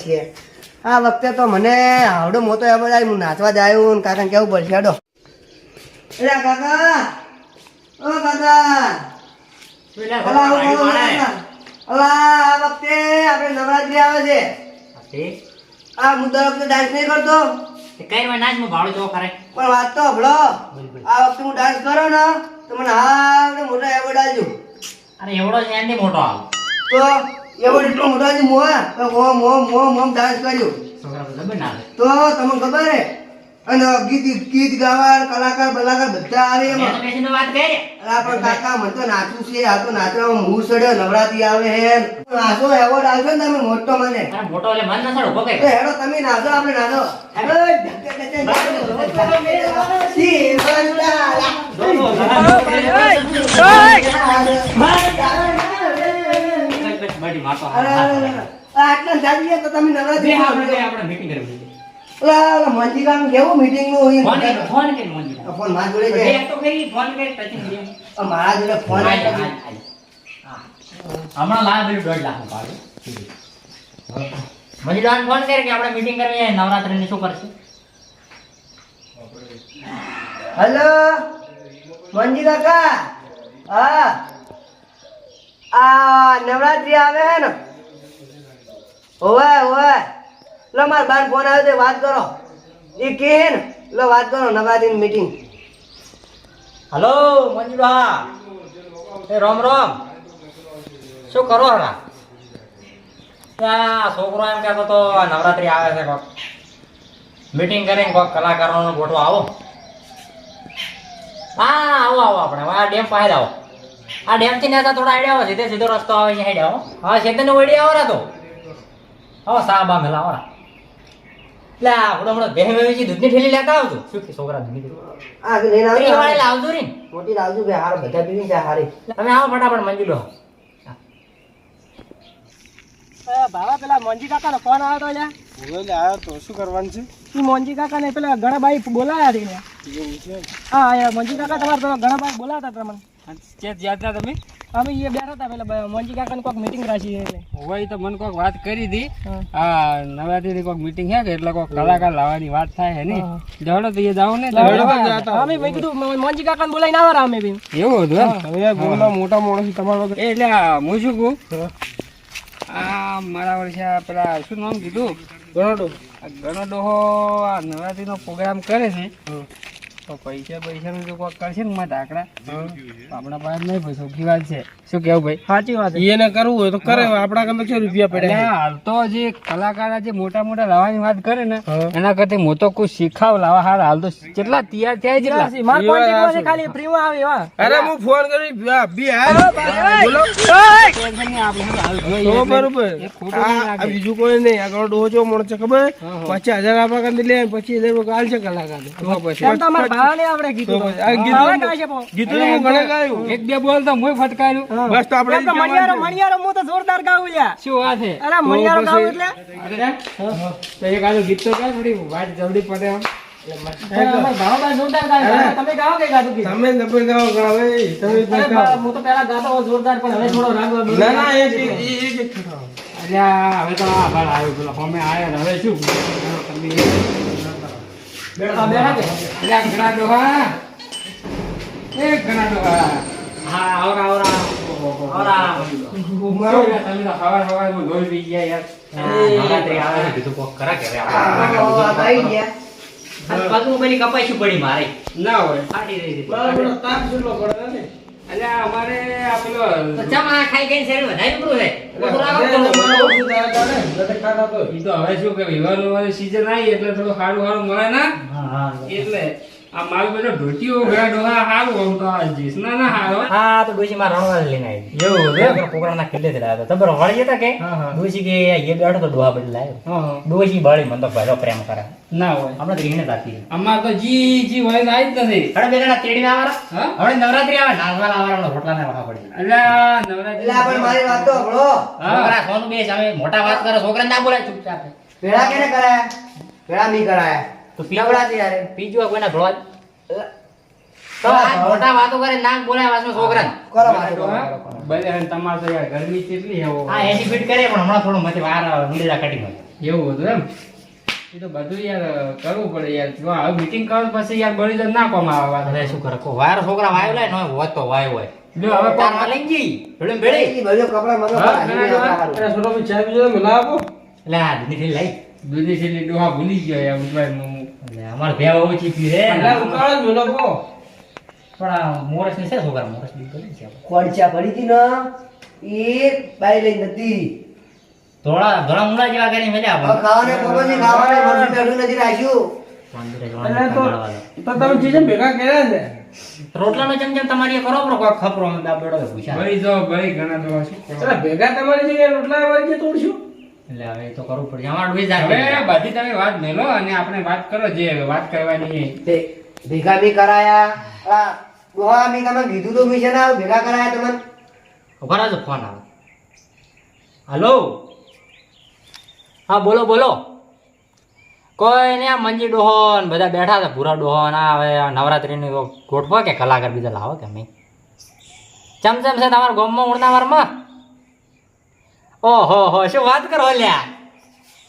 પડશે આ વખતે તો મને આવડો મોટો એવો જાય હું નાચવા જાયું ને કાકા કેવું પડશે હેડો એલા કાકા ઓ કાકા આ વખતે આપણે નવરાત્રી આવે છે આ મુદ્દા વખતે ડાન્સ નહીં કરતો કઈ વાર નાચ માં ભાડો જો ખરે પણ વાત તો હભળો આ વખતે હું ડાન્સ કરો ને તો મને આવડો મોટો એવોર્ડ આલજો અરે એવડો છે એનાથી મોટો આવ તો એવોર્ડ એટલો મોટો આલજો મોમ ડાન્સ કર્યો છોકરા તો જબર ના તો તમને ખબર હે અને ગીત ગાવા કલાકાર બલાકાર બધા આવે એમાં બેસીને વાત કરી અલા પણ કાકા મને તો નાચવું છે આ તો નાચવામાં મૂળ સડ્યો નવરાત્રી આવે હે નાચો એવોર્ડ આવશે ને તમે મોટો મને અરે મોટો એટલે મન ના સડો ભગે તો હેડો તમે નાચો આપણે નાચો બડી માતો આટલા જાગીએ તો તમે નવરાત્રી આપણે મીટિંગ કરવી મંજીકાનું કેવું મીટિંગ નું ફોન કે મોજી ફોન મારા જોડે છે એક તો કરી ફોન કરી ટચિંગ દે મારા જોડે ફોન હમણાં લાવ પેલું 1.5 લાખ પાડે મજીદાન ફોન કરી કે આપણે મીટિંગ કરવી છે નવરાત્રી ની શું કરશે હેલો મંજી કાકા હા આ નવરાત્રી આવે હે ને ઓવે લો માર બાર ફોન આવ્યો છે વાત કરો એ કે ને લો વાત કરો નવરાત્રી મીટિંગ હેલો મંજુડા એ રામ રામ શું કરો હરા ત્યાં છોકરો એમ કહેતો તો નવરાત્રી આવે છે કોક મીટિંગ કરીને કોક કલાકારોનો ગોઠવો આવો હા આવો આપણે આ ડેમ પાસે આવો આ ડેમ થી નેતા થોડા આઈડિયા આવે સીધો રસ્તો આવે છે હેડે આવો હા સીધો નો આઈડિયા આવે તો આવો સાબા મેલા આવો એટલે હમણાં બેહી દૂધની ઠેલી લેતા આવજો શું કે છોકરા દૂધની આ લઈને આવજો વાળી લાવજો રે મોટી લાવજો કે હાર બધા પીવી જાય હારી તમે આવો ફટાફટ મંજુડો બાબા પેલા મોંજી કાકાનો ફોન આવ્યો તો લ્યા ઓલે આવ્યો તો શું કરવાનું છે ઈ મોંજી કાકાને પેલા ગણાબાઈ બોલાયા હતી ને હા મોંજી કાકા તમારે પેલા ગણાબાઈ બોલાતા તમને ચેત યાદ તમે અમે એ બેઠા હતા પેલા મોંજી કાકાને કોઈક મીટિંગ રાખી એટલે હોય તો મને કોઈક વાત કરી હતી આ નવરાત્રીની કોઈક મીટિંગ છે કે એટલે કોઈક કલાકાર લાવવાની વાત થાય હે ને જવડો તો એ જાવ ને અમે મેં કીધું મોંજી કાકાને બોલાઈને આવરા અમે બી એવું હતું હવે બોલવા મોટા માણસ તમારો એટલે હું શું કહું આ મારા વર્ષે પેલા શું નામ કીધું ગણો આ નવરાત્રીનો પ્રોગ્રામ કરે છે તો પૈસાનું જો કોઈ કરશે ને મારા ઢાકડા આપણા પાસે નહીં ભાઈ સૌથી વાત છે શું કેવું ભાઈ સાચી વાત એને કરવું હોય તો કરે આપણા કરતા શું રૂપિયા પડ્યા હાલ તો જે કલાકાર જે મોટા મોટા લાવવાની વાત કરે ને એના કરતા મોટો કોઈ શીખાવ લાવવા હાલ હાલ તો કેટલા તૈયાર થયા જેટલા માર કોન્ટેક્ટ માં ખાલી ફ્રી માં આવે એવા અરે હું ફોન કરી બી બોલો ટેન્શન નહીં આપણે હાલ જોઈએ બરોબર આ બીજું કોઈ નહીં આગળ ડોહો જો મળે છે ખબર 50,000 આપણા કરતા લે 25,000 ગાલ છે કલાકાર તો પછી તમારે ભાડે આપણે કીધું ગીતું હું ઘણે ગાયું એક બે બોલ તો હું ફટકાર્યું બસ તો આપણે મણિયારો હું તો જોરદાર ગાઉં લ્યા શું વાત છે અરે મણિયારો ગાઉં એટલે તો એક આજો ગીત તો ગાય થોડી વાત જલ્દી પડે આમ ભાવભાઈ જોરદાર ગાય તમે ગાઓ કે ગાતું કે તમે નબર ગાઓ ગાવે તમે ગાઓ હું તો પહેલા ગાતો જોરદાર પણ હવે થોડો રાગ ના ના એક અલ્યા હવે તો આ બાર આવ્યો પેલો હમે આયા હવે શું તમે બેઠા કે અલ્યા ઘણા ડોહા એ ઘણા ડોહા હા આવરા ઉમરો તમે તો ખબર હું દોઈ પી ગયા યાર નવરાત્રી આવે છે કીધું કોક કરા કે આવી ગયા પગમાં પેલી કપાઈ પડી મારે ના હોય ફાટી રહી હતી બરાબર તાપ જેટલો પડે ને અલ્યા અમારે આ પેલો તો ચમ આ ખાઈ ખાઈને શરીર વધારે ઉપડું છે ઈ તો હવે શું કે વિવાહનો સીઝન આવી એટલે થોડું સારું સારું મળે ના એટલે આ માલ બધો ઢોટીઓ ગયા ડોહા સારું આમ તો આ જીસના ના હારો હા તો ડોશી માં રણવા લઈને આવી એવું છે કોકરાના ખેલે થી લાવ્યો તો બરો વળી હતા કે ડોશી કે એ બેઠો તો ડોહા બદલ લાવ્યો ડોશી બળી મને તો પહેલો પ્રેમ કરે ના હોય આપણે તો રીને જાતી અમાર તો જી હોય આવી જ નથી અરે બેટા તેડી ના આવરા હવે નવરાત્રી આવે નાચવા આવરા રોટલા ના વાળા પડી અલ્યા નવરાત્રી એટલે આપણે મારી વાત તો હળો છોકરા સોનું બેસ હવે મોટા વાત કરે છોકરા ના બોલાય ચૂપચાપ પેડા કેને કરાયા પેડા મી કરાયા તો નવરાત્રી યારે પીજવા કોઈના ભળવા તો આ મોટા વાતો કરે ના બોલાય વાસમાં છોકરા કરો વાત ભલે તમાર તો યાર ગરમી કેટલી હે હા 80 ફીટ કરે પણ હમણાં થોડું મથી વાર નીડા કટિંગ એવું હતું એમ એ તો બધું યાર કરવું પડે યાર જો હવે મીટિંગ કરો પછી યાર બળી તો ના કોમ આવે વાત હવે શું કરે કો વાયર છોકરા વાયો લે નો હોત તો વાયો હોય જો હવે તારમાં લઈ ગઈ ભેળે ભેળે ઈ બધું કપડાં મગજ એટલે આ દીદી લઈ દૂધી છેલ્લી ડોહા ભૂલી ગયો યાર ઉઠવાય મમ્મુ એટલે અમાર ભેવ ઓછી પી રે પણ આ મોરસ ની છે છોકરા મોરસ બી કરી છે ખોડચા પડી હતી ને એ બાઈ લઈ નથી ધોળા ધોળા મુંડા જેવા કરીને મેલ્યા હવે ખાવાને પોપોજી ખાવાને મરસું બેઠું નથી રાખ્યું રોટલાનો ચમચમ તમારી કરો પણ કોઈ ખપરો દાબડો પૂછા બળી જો બળી ઘણા ડોહા શું કરવાનું? ભેગા તમારી જગ્યાએ રોટલા વાળી તોડશું એટલે હવે એ તો કરવું પડશે અમાર ડોઈ જા હવે બધી તમે વાત મેલો અને આપણે વાત કરો જે વાત કરવાની તે ભેગા બી કરાયા આ ડોહા મેં તમે કીધું તો બી છે ને ભેગા કરાયા તમને ઉભા રહેજો ફોન આવે હાલો હા બોલો બોલો કોઈ ને આ મંજી ડોહોન બધા બેઠા હતા ભૂરા ડોહોન આ હવે નવરાત્રીની ગોઠવો કે કલાકાર બીજા લાવો કે નહીં ચમચમ છે તમારા ગામમાં ઉડનાવારમાં ઓહો હો શું વાત કરો લ્યા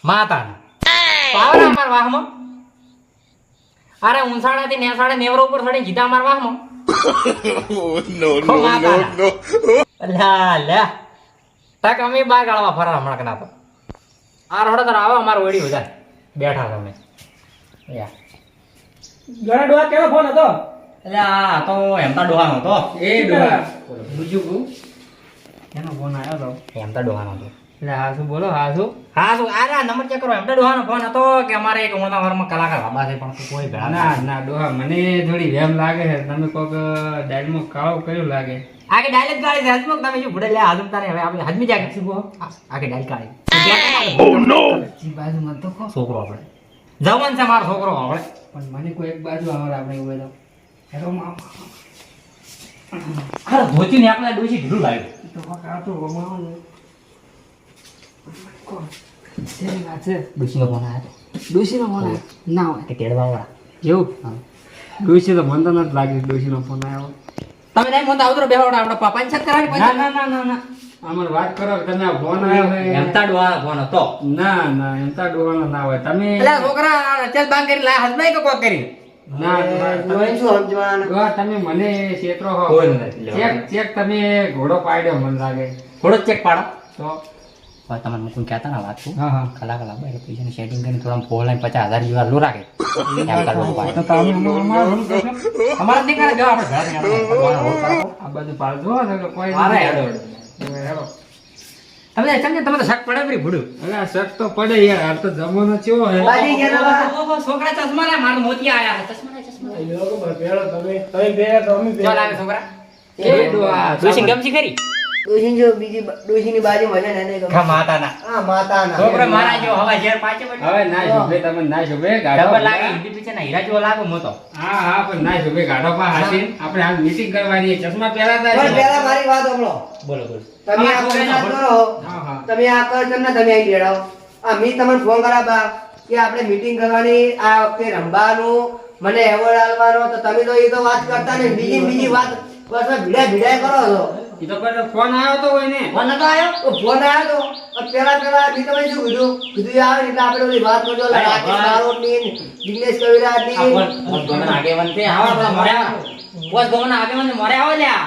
માતા પાવર અમાર વાહમાં અરે ઉંસાડાથી નેસાડે નેવરો ઉપર ચડી જીતા અમાર વાહમાં લ્યા તક અમે બાર ગાળવા ફરા હમણાં કના તો આ રોડ તો આવે અમાર ઓડી બધા બેઠા તમે યા ઘણા ડોહા કેવો ફોન હતો એટલે આ તો હેમતા ડોહાનો હતો એ ડોહા બીજું કહું એનો ફોન આવ્યો તો હેમતા ડોહાનો હતો એટલે હા શું બોલો હા શું હા શું આ નંબર ચેક કરો હેમતા ડોહાનો ફોન હતો કે અમારે એક ઉણતાવારમાં કલાકાર લાંબા છે પણ કોઈ ભેળા ના ના ડોહા મને થોડી વેમ લાગે છે તમે કોક ડાયલમાં કાળો કર્યું લાગે આગે ડાયલેક્ટ ગાળી છે હજમુક તમે શું ભૂડે લે હાજમ તારે હવે આપણે હજમી જાગે શું કહો આગે ડાયલ ગાળી ઓ નો બાજુમાં તો કો છોકરો આપણે જવાન છે મારો છોકરો આપણે પણ મને કોઈ એક બાજુ આવડે આપણે એવું તો હેરો માં અરે ધોતી ને આપણે ડોસી ઢીલું લાગ્યું તો કાતો ગમાવો ને કોણ તેરી વાત છે ડોસીનો ફોન આવ્યો ડોશીનો ફોન આવ્યો ના હોય તે તેડવા વાળા એવું ડોશી તો મને તો નથી લાગ્યું ડોશીનો ફોન આવ્યો તમે નહીં મોટા ઉતરો બેવાડા આપણે પંચાયત કરાવી ના ના ના ના ના અમાર વાત કરો કે તમે આ ફોન આવ્યો છે હેમતા ડોહાનો ફોન હતો ના ના એમતા ડોવાનો ના હોય તમે એટલે છોકરા ચેલ બાંધ કરી લા હસબાઈ કે કોક કરી ના ડોહાને શું સમજવાનું ડોહા તમે મને છેતરો હો કોઈ નથી લેવા. ચેક ચેક તમે ઘોડો પાડ્યો મને લાગે થોડો ચેક પાડો તો હવે તમને મુકુન કહેતા ના વાત છું હા હા કલાક લાગે એટલે પૈસાની સેટિંગ કરીને થોડા ફોલાઈને 50,000 જેવા લો રાખે હેમતા ડોહો પાડે. તો તમે અમારું કરશો? અમારે નહીં કરે જો આપણે ભેળા આ બધું પાડજો ને કે કોઈ મારે નહીં. હેડો. હેડો. તમે સમજે તમે તો શક પડે બરી ભૂડું અરે આ શક તો પડે યાર હાલ તો જમાનો ચેવો હે બાજી ગયા તા. ઓહો, છોકરા ચશ્મા લે મારા મોતિયા આયા ચશ્મા લે ચશ્મા ચાલ આવે છોકરા એ ડોહા ડોસી ગમસી ખરી ડોશીની જો બીજી ડોશીની બાજુમાં છે ને એને ગમે. માતાના આ માતાના. છોકરો મારા જેવો હવા ઝેર પાછે પડે હવે ના શોભે તમે ના શોભે ગાડો ડબલ લાગે હિન્દી પિક્ચર ના હીરા જેવો લાગુ મોતો હા હા પણ ના શોભે ગાડો પા હાસી આપણે હાલ મીટિંગ કરવાની છે. ચશ્મા પહેરાતા પણ છે. પહેલા મારી વાત સાંભળો. બોલો બોલો તમે આ છોકરાને કોન્ટ્રાક્ટ ભણ- કરો હા હા તમે આ કર તમને તમે અહીં બેડાવો આ મી તમને ફોન કરાવવા કે આપણે મીટિંગ કરવાની આ વખતે રમવાનું મને એવોર્ડ આલવાનો તો તમે તો એ તો વાત કરતા ને બીજી વાત બસ ભીડા ભીડા કરો છો ઈ તો કોઈ ફોન આવ્યો તો હોય ને ફોન નતો આવ્યો તો ફોન આવ્યો તો પેલા મી તમે શું કીધું કીધું આવે ને એટલે આપણે બધી વાત કરજો અરે રાકેશ વાહ. બારોટની દિનેશ કવિરાજની આ કોણ ગમન આગેવાન તે આવા આપણા મોરે આવો બોસ ગમન આગેવાન ને મોરે આવો લ્યા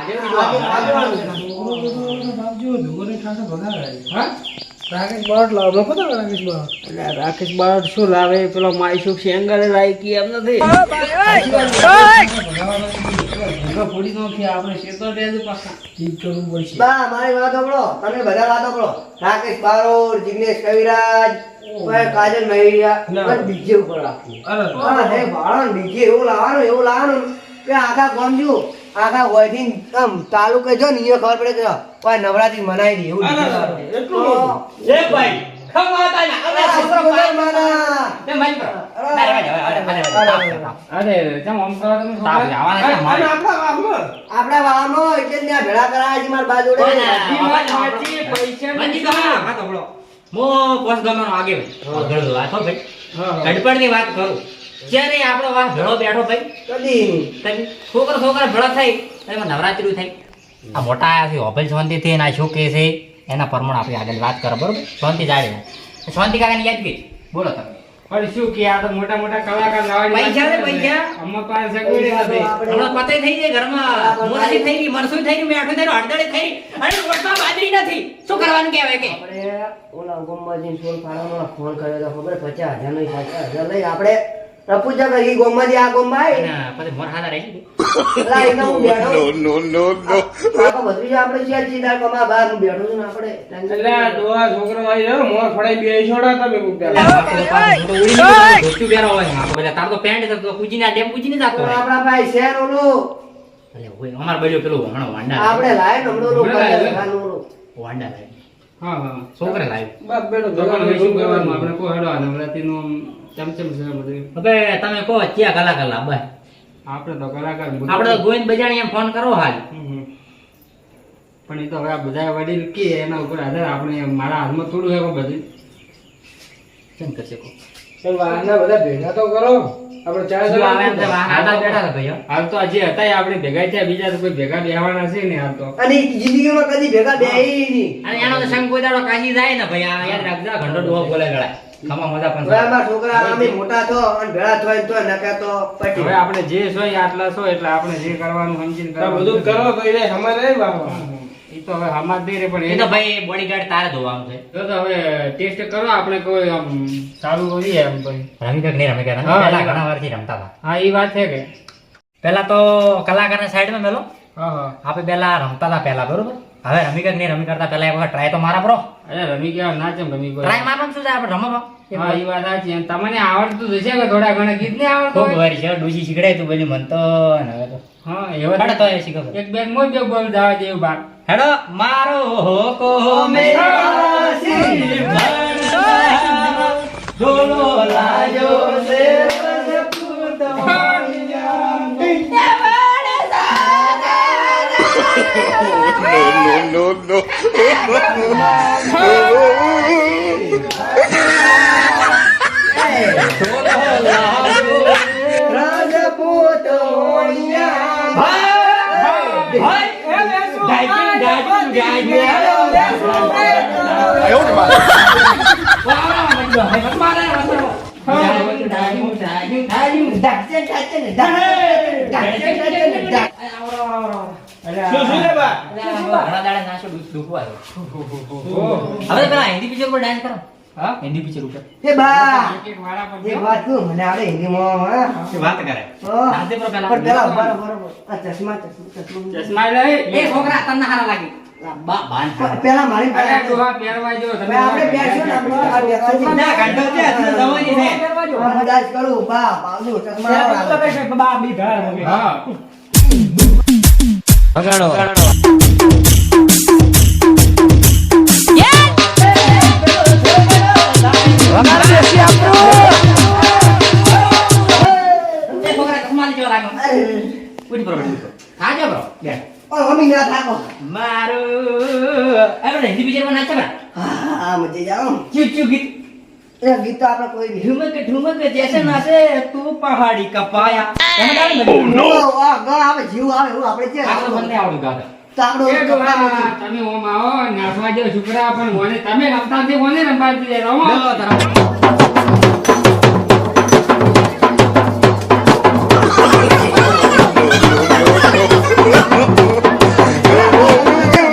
જેવું હા રાકેશ બારોટ લાવો લખો તો રાકેશ બારોટ એટલે રાકેશ બારોટ શું લાવે પેલો માયસુખ શેંગરે લાયકી એમ નથી ફોડી નો કે આપણે શેતો દેજો પાછા ઠીક કરવું પડશે બા મારી વાત સાંભળો તમે બધા વાત સાંભળો રાકેશ બારોટ જિગ્નેશ કવિરાજ કોઈ કાજલ મહેરિયા બસ ડીજે ઉપર રાખી હા હે ભાળો ડીજે એવું લાવવાનું કે આખા ગામજુ આખા વયથી આમ તાલુકે જો ને અહીંયા ખબર પડે કે કોઈ નવરાત્રી મનાઈ દી એવું DJ લાવવાનું. એ ભાઈ ખમાતા ના હવે અરે છોકરો છોકરો પાય માના. તે મારી પર અરે અરે જેમ આમ કરો તમે તાપ છોકરા. આવવાના છે મારે આપણા વાહનો એટલે જ ત્યાં ભેળા કરાયા છે મારા બાજુ કોઈ ના. પૈસા મો પોસ ગમનો આગે ગળો વાત હો ભાઈ ગડપડની વાત કરું જ્યારે આપણો વાહ ભેળો બેઠો ભાઈ કદી તમે છોકરા ભેળા થઈ એમાં નવરાત્રી થઈ આ મોટા આયા છે હોબલ શાંતિ થી એના શોકે છે એના પ્રમાણે આપણે આગળ વાત કરો બરોબર શાંતિ જાળે શાંતિ કાકાની યાદ ગઈ બોલો તમે પણ શું કે આ તો મોટા મોટા કલાકાર લાવવાની પૈસા છે, પૈસા. અમર પાસે સગવડ નથી. હમણાં પતઈ થઈ જાય ઘરમાં મોરાસી થઈ ગઈ મરસું થઈ ગયું મેઠું થઈ ગયું હળદળી થઈ ગઈ અને રોટમાં બાજરી નથી શું કરવાનું કહેવાય કે આપણે ઓલા ગોમમાં જઈને સોલ પાડવાનો ફોન કર્યો તો ખબર 50,000 નો 50,000 લઈ આપણે રપૂજા કરી ગોમમાંથી આ ગોમમાં આવી અને પછી મોર હાથા રહી ગઈ પેલા એના હું બેઠો કાકા ભત્રીજા આપણે ચાર ચીદાર કમા બહાર હું બેઠો છું ને આપણે એટલે આ ડોહા છોકરો આવી જાવ મોર ફડાઈ બે છોડા તમે કોક દાડો. ધોતું પહેરો હોય હા બધા તાર તો પેન્ટ તો કુજીને આ ડેમ કુજીને જાતો હોય આપણા ભાઈ શેર ઓલું એટલે હોય અમાર બળ્યો પેલું હમણાં વાંડા આપણે લાય ને હમણાં ઓલું હમણાં લાવ્યો. ખાનું ઓલું વાંડા લાવી હા હા છોકરા લાવી બાપ બેટો ભગવાન ભગવાન શું કરવાનું આપણે કોઈ હેડો આ નવરાત્રીનું ચમચમ છે બધું હવે તમે કહો ક્યાં કલાકાર બસ આપણે તો કલાકાર બધું. આપણે તો ગોવિંદ બજાણી એમ ફોન કરો હાલ હમ. પણ એ તો હવે આ બધા વડીલ કે એના ઉપર આધાર આપણે મારા હાથમાં થોડું હે બધું કેમ કરશે કો ચાલ વાહના બધા ભેગા તો કરો આપણે ચાર શું આવે એમ છે જણા વાહન આટા બેઠા હતા ભાઈ હાલ તો આજે હતા એ આપણે ભેગા થયા બીજા તો કોઈ ભેગા બેહવાના છે ને હાલ તો અને ઈ જિંદગીમાં કદી ભેગા બેહી નહીં અને એનો તો સંગ કોઈ દાડો કાશી જાય ને ભાઈ આ યાદ રાખજો ઘંટો ડોહો બોલે ગળાય ખમા મજા પણ હવે અમારા છોકરા અમે મોટા થો અને ભેળા થોય તો નકા તો પટી હવે આપણે જે છો એ આટલા છો એટલે આપણે જે કરવાનું સમજીને તો બધું કરો તો એને સમાજ નહીં બાપા. એ તો હવે હમાજ દે રે પણ એ તો ભાઈ બોડીગાર્ડ તારે ધોવાનું છે તો હવે ટેસ્ટ કરો આપણે કોઈ આમ ચાલુ કરીએ એમ ભાઈ રમી કઈક નહીં રમી કઈ હા, પહેલા હા. ઘણા વારથી રમતા હતા હા એ વાત છે કે પહેલા તો કલાકારની સાઈડમાં મેલો હા હા આપણે પહેલા રમતા હતા પહેલા બરોબર હવે રમી કઈક નહીં રમી કરતા પહેલા એક વખત ટ્રાય તો મારા પ્રો અરે રમી ગયા ના ચમ રમી કોઈ ટ્રાય મારવાનું શું છે આપણે રમો હા એ વાત સાચી અને તમને આવડતું હશે કે થોડા ઘણા ગીત નહીં આવડતું ખૂબ હોય? વારી છે ડૂસી શીખડાય તું બોલી મન તો ને હવે તો હા હેડો એવા તો એ શીખો એક બેન મોજ જો બોલ જાવે જેવું બાપ હેડો મારો હોકો મેરા સિર ભણતા ઢોલો લાયો સે રાજપૂત શું શું લે બા? હવે પેલા હિન્દી પિક્ચર પર ડાન્સ કરો હા હિન્દી પિક્ચર ઉપર એ બા એક એક વાળા પર એક વાત કહું મને આવડે હિન્દીમાં હા વાત કરે હા. ડાન્સ દે પેલા પણ પેલા બરોબર આ ચશ્મા ચશ્મા લઈ એ છોકરા તમને હારા લાગે બા બાન પેલા મારી અરે પાસે ડોહા પહેરવા જો તમે આપણે બેસ્યો ને આપણે આ બેસવા ના ઘંટો છે હજુ જવાની છે હું ડાન્સ કરું બા બાજુ ચશ્મા આવે. હા એ છોકરા કમાલ જેવો લાગે અરે ઉડી પર આજો બ્રો બે ઓ મમ્મી ના થાકો મારું આપણે હિન્દી પિક્ચર માં નાચે બરા હા મજે જાઓ ચૂ ચૂ ગીત એ ગીત તો આપણે કોઈ બી ઠુમક જૈસે નાચે તું પહાડી કપાયા એમ ગાડી બની વાહ ગા આવે જીવ આવે હું આપણે છે આ તો મને આવડું ગાતા તો આપણો એ ડોહા તમે ઓમ આવો નાચવા જો છોકરા પણ મને તમે રમતા નથી કોને રમવાતી જાય રમો લો તારા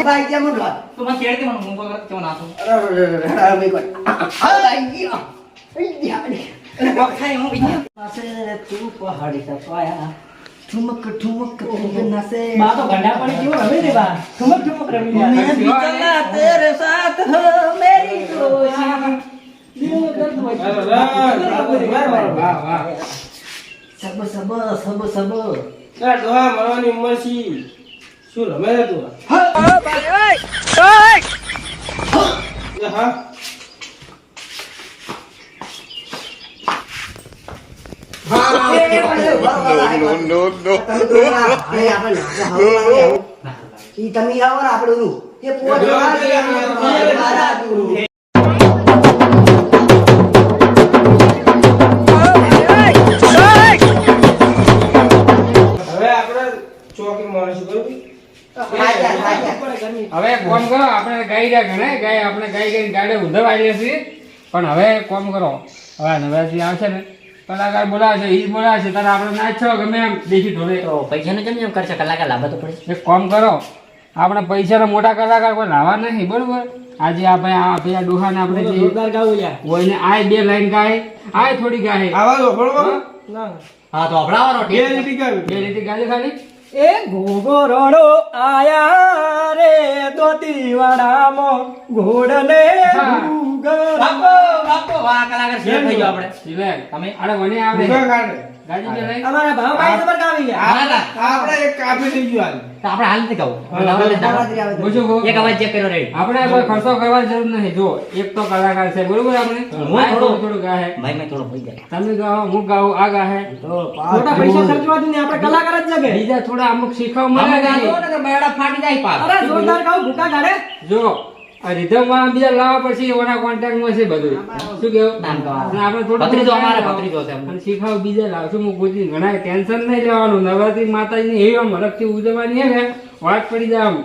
ભાઈ કેમ ઉઠો તું મને કેડ કે મને હું બોલ કેમ નાચું અરે મે કોઈ આઈ ગયો વખાઈ હું બીજા નાસે તું પહાડી સપાયા ઠુમક ઠુમક નાસે બા તો ગંડા પડી કેવું રમે રે બા ઠુમક ઠુમક રમી मैं भी चला तेरे साथ हो मेरी कोशिश વાહ વાહ सब सब सब सब આ ડોહા મળવાની ઉંમર છે શું રમે છે તું એ હા ઈ તમે આવો ને આપણે ઓલું એ પોચ હવે આપણે ચોકી માણસ કરું હવે કોમ કરો આપણે ગાઈ રહ્યા ઘણા ગાય આપણે ગાઈ ગાઈ ગાડે ઉધવાઈ છે પણ હવે કોમ કરો, હવે આ નવરાત્રી આવશે ને કલાકાર બોલાવે છે, ઈ બોલાવે છે તારે આપણે નાચ છો ગમે એમ દેશી ઢોલે. તો પૈસાનું જેમ જેમ કરશે કલાકાર લાવવા તો પડે. એક કામ કરો, આપણે પૈસાના મોટા કલાકાર કોઈ લાવવા નહીં બરોબર. આજે આ ભાઈ આ પેલા ડોહાને આપણે જે જોરદાર ગાવું યાર. કોઈને આય 2 લાઈન ગાય, આય થોડી ગાય. આવા દો બરોબર. ના હા તો અભડાવાનો બે લીટી ગાવી. 2 લીટી ગાલી ખાલી. એ ઘોઘો રડો આયા રે દોતીવાડામાં ઘોડને બાપો વાહ કલાકાર શેર થઈ ગયો આપણે. જીલે તમે અરે મને આવડે ભૂકા કાઢે. ગાજી બે લાઈન. અમારા ભાવભાઈ ખબર ગાવી ગયા. આપણે એક કાપી થઈ ગયું તો આપણે હાલ નથી ગાવું. નવરાત્રી આવે તો. પૂછું કહું? એક અવાજ ચેક કર્યો રેડી. આપણે કોઈ ખર્ચો કરવાની જરૂર નથી. જો એક તો કલાકાર છે બરોબર, આપણે હું આય થોડું- થોડું ગાહે, ભાઈ મેં થોડો ભઈ જાય. તમે ગાઓ, હું ગાઉં, આ ગાહે. મોટા પૈસા ખર્ચવાથી ને આપણે કલાકાર જ જગે. બીજા થોડા અમુક શીખવા અમે મળે ગાતો નહીં. ને તો બેડા ફાટી જાય પાછ. અરે જોરદાર ગાવું ભૂકા ગાડે. જો આ રીધમ વાળા બીજા લાવવા પછી ઓના કોન્ટેક્ટમાં છે બધું. શું કેવું? નામ તો આ. અને આપણે થોડું ભત્રીજો થોડું અમારે ગાવું. ભત્રીજો છે. અને શીખાવ બીજા લાવશું. હું કોઈ ઘણા ટેન્શન નહીં લેવાનું. નવરાત્રી માતાજીની એવી આમ હરખથી ઉજવવાની હે ને વાત પડી જાય આમ.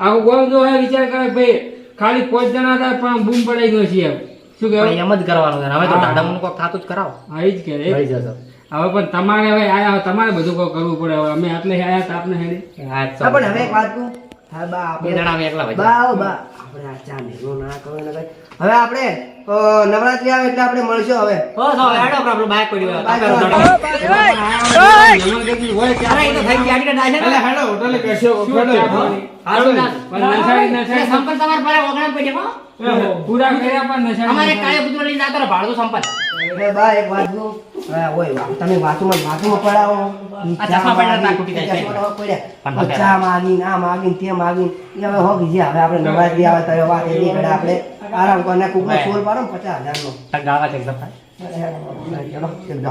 આખું ગોળ જો હે વિચાર કરે ભાઈ ખાલી 5 જણા હતા પણ બૂમ પડાઈ ગયો છે એમ. શું પણ કેવું? એમ જ કરવાનું છે. હવે તો હા. દાડાનું કોક થાતું જ કરાવો. હા ઈ જ કે રે. મળી જશે. હવે પણ તમારે હવે આયા હો, તમારે બધું કોઈ કરવું પડે. હવે અમે આટલે આયા હતા આપને હેડી. હા, હા, પણ હવે એક વાત કહું. હા બા બે આપણે જણા અમે એકલા ભાઈ. બા ઓ બા આપણે આ ચા મેલો ના કરો ને કઈ. હવે આપણે નવરાત્રી આવે એટલે આપણે મળશું હવે. હો સો હેડો પ્રોબ્લેમ બાઈક પડ્યું હોય. બાઈક આપણે પડ્યું. દોડો. જમણ કેટલી હોય અરે ત્યારે એ તો થઈ ગયા આટલે ડાશે ને. એટલે હેડો હોટલે કશો શું ચા પાણી? હારું ના. પણ નશાડી એ નશાડી સંપત તમારે ભલે ઓગણા પડ્યો હો. પૂરા કર્યા પણ નશાડી અમારે કાળે પુત્ર લઈને જતો રહો, ભાડું સંપત. એટલે બા એક વાત કહું. હા ઓય બા તમે વાતુમાં પડાવો. આ ચશ્મા પડ્યા તા ખૂટી જાય. ચશ્મા પડ્યા. પણ તો ચા માગીને આ માગીને તે માગીને એ હવે હો ગઈ હવે આપણે નવરાત્રી આવે તો વાત એની ઘડે આપણે આરામ કરીને કુકનો સોલ પાડો ને 50,000 નો. ગાવા છે એકદમ. ચલો એકદમ